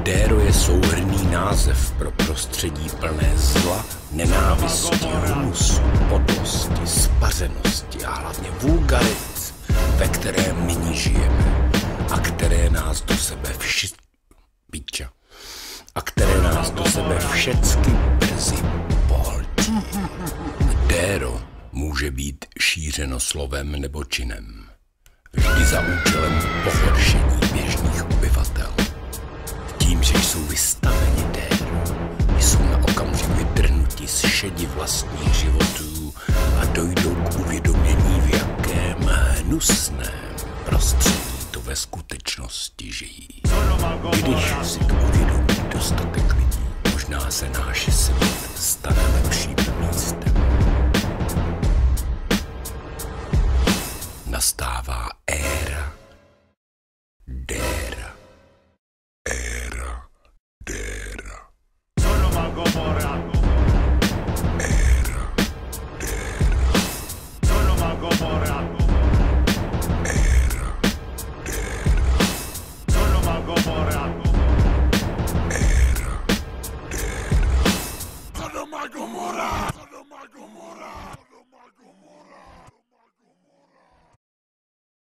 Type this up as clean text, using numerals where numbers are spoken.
Déro je souhrnný název pro prostředí plné zla, nenávisti, hnusu, podlosti, spařenosti a hlavně vulgarit, ve kterém nyní žijeme a které nás do sebe všecky brzy pohltí. Déro může být šířeno slovem nebo činem, vždy za účelem pohoršení běžných obyvatel. Tím, že jsou vystaveni déru, jsou na okamžik vydrhnuti z šedi vlastních životů a dojdou k uvědomění, v jakém hnusném prostředí to ve skutečnosti žijí. Když si to uvědomí dostatek lidí, možná se náš svět stane lepším místem. Nastává éra